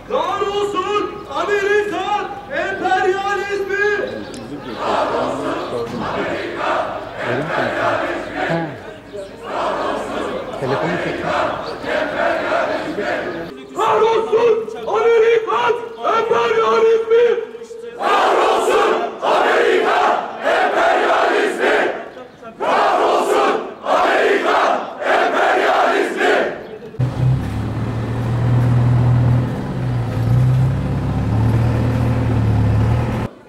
Kahrolsun Amerikan emperyalizmi! Kahrolsun Amerikan emperyalizmi! Telefonu çekmiş. Kahrolsun Amerikan emperyalizmi! Kahrolsun Amerikan emperyalizmi! Kahrolsun Amerikan emperyalizmi!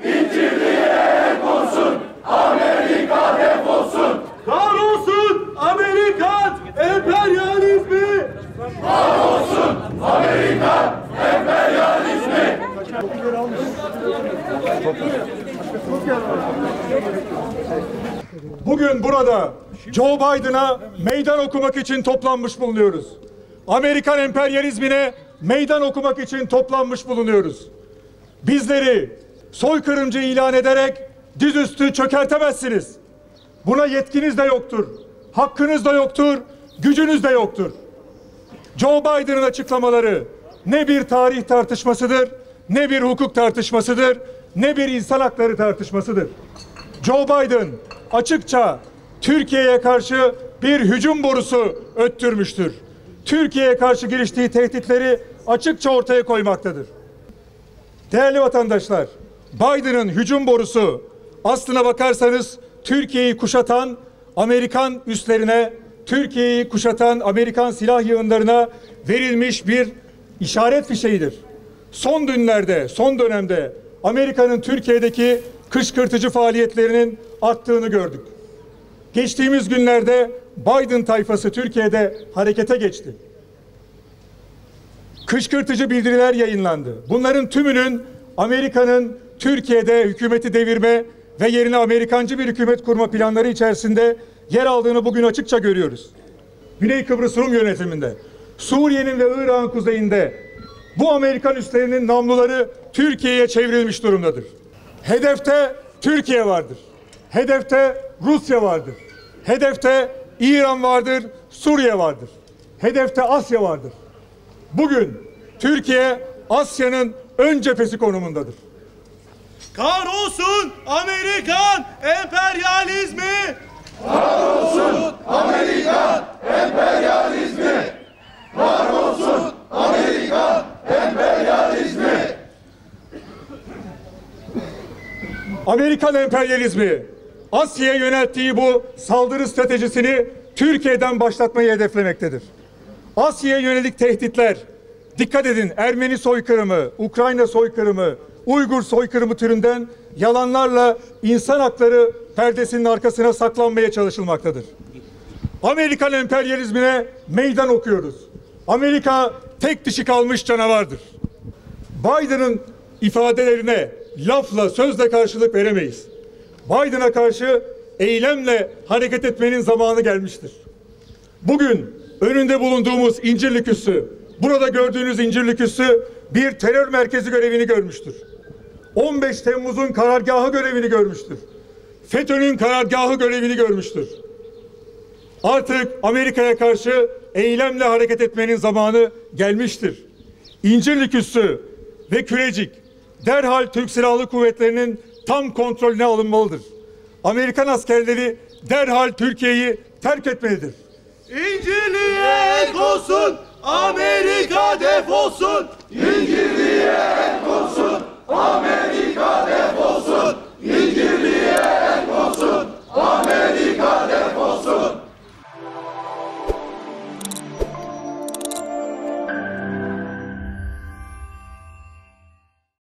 İncirliğe konsun, Amerika defolsun! Kahrolsun Amerikan emperyalizmi! Kahrolsun Amerikan emperyalizmi! Bugün burada Joe Biden'a meydan okumak için toplanmış bulunuyoruz. Amerikan emperyalizmine meydan okumak için toplanmış bulunuyoruz. Bizleri soykırımcı ilan ederek dizüstü çökertemezsiniz. Buna yetkiniz de yoktur, hakkınız da yoktur, gücünüz de yoktur. Joe Biden'ın açıklamaları ne bir tarih tartışmasıdır, ne bir hukuk tartışmasıdır, ne bir insan hakları tartışmasıdır. Joe Biden açıkça Türkiye'ye karşı bir hücum borusu öttürmüştür. Türkiye'ye karşı giriştiği tehditleri açıkça ortaya koymaktadır. Değerli vatandaşlar, Biden'ın hücum borusu aslına bakarsanız Türkiye'yi kuşatan Amerikan üslerine, Türkiye'yi kuşatan Amerikan silah yığınlarına verilmiş bir işaret fişeğidir. Son günlerde, son dönemde Amerika'nın Türkiye'deki kışkırtıcı faaliyetlerinin arttığını gördük. Geçtiğimiz günlerde Biden tayfası Türkiye'de harekete geçti. Kışkırtıcı bildiriler yayınlandı. Bunların tümünün Amerika'nın Türkiye'de hükümeti devirme ve yerine Amerikancı bir hükümet kurma planları içerisinde yer aldığını bugün açıkça görüyoruz. Güney Kıbrıs Rum yönetiminde, Suriye'nin ve Irak'ın kuzeyinde bu Amerikan üslerinin namluları Türkiye'ye çevrilmiş durumdadır. Hedefte Türkiye vardır. Hedefte Rusya vardır. Hedefte İran vardır, Suriye vardır. Hedefte Asya vardır. Bugün Türkiye Asya'nın ön cephesi konumundadır. Kahrolsun Amerikan emperyalizmi! Kahrolsun Amerikan emperyalizmi! Kahrolsun Amerikan emperyalizmi! Amerikan emperyalizmi Asya'ya yönelttiği bu saldırı stratejisini Türkiye'den başlatmayı hedeflemektedir. Asya'ya yönelik tehditler, dikkat edin, Ermeni soykırımı, Ukrayna soykırımı, Uygur soykırımı türünden yalanlarla insan hakları perdesinin arkasına saklanmaya çalışılmaktadır. Amerikan emperyalizmine meydan okuyoruz. Amerika tek dişi kalmış canavardır. Biden'ın ifadelerine lafla, sözle karşılık veremeyiz. Biden'a karşı eylemle hareket etmenin zamanı gelmiştir. Bugün önünde bulunduğumuz İncirlik Üssü, burada gördüğünüz İncirlik Üssü bir terör merkezi görevini görmüştür. 15 Temmuz'un karargahı görevini görmüştür. FETÖ'nün karargahı görevini görmüştür. Artık Amerika'ya karşı eylemle hareket etmenin zamanı gelmiştir. İncirlik Üssü ve Kürecik derhal Türk Silahlı Kuvvetleri'nin tam kontrolüne alınmalıdır. Amerikan askerleri derhal Türkiye'yi terk etmelidir. İncirliğe ek olsun, Amerika defolsun.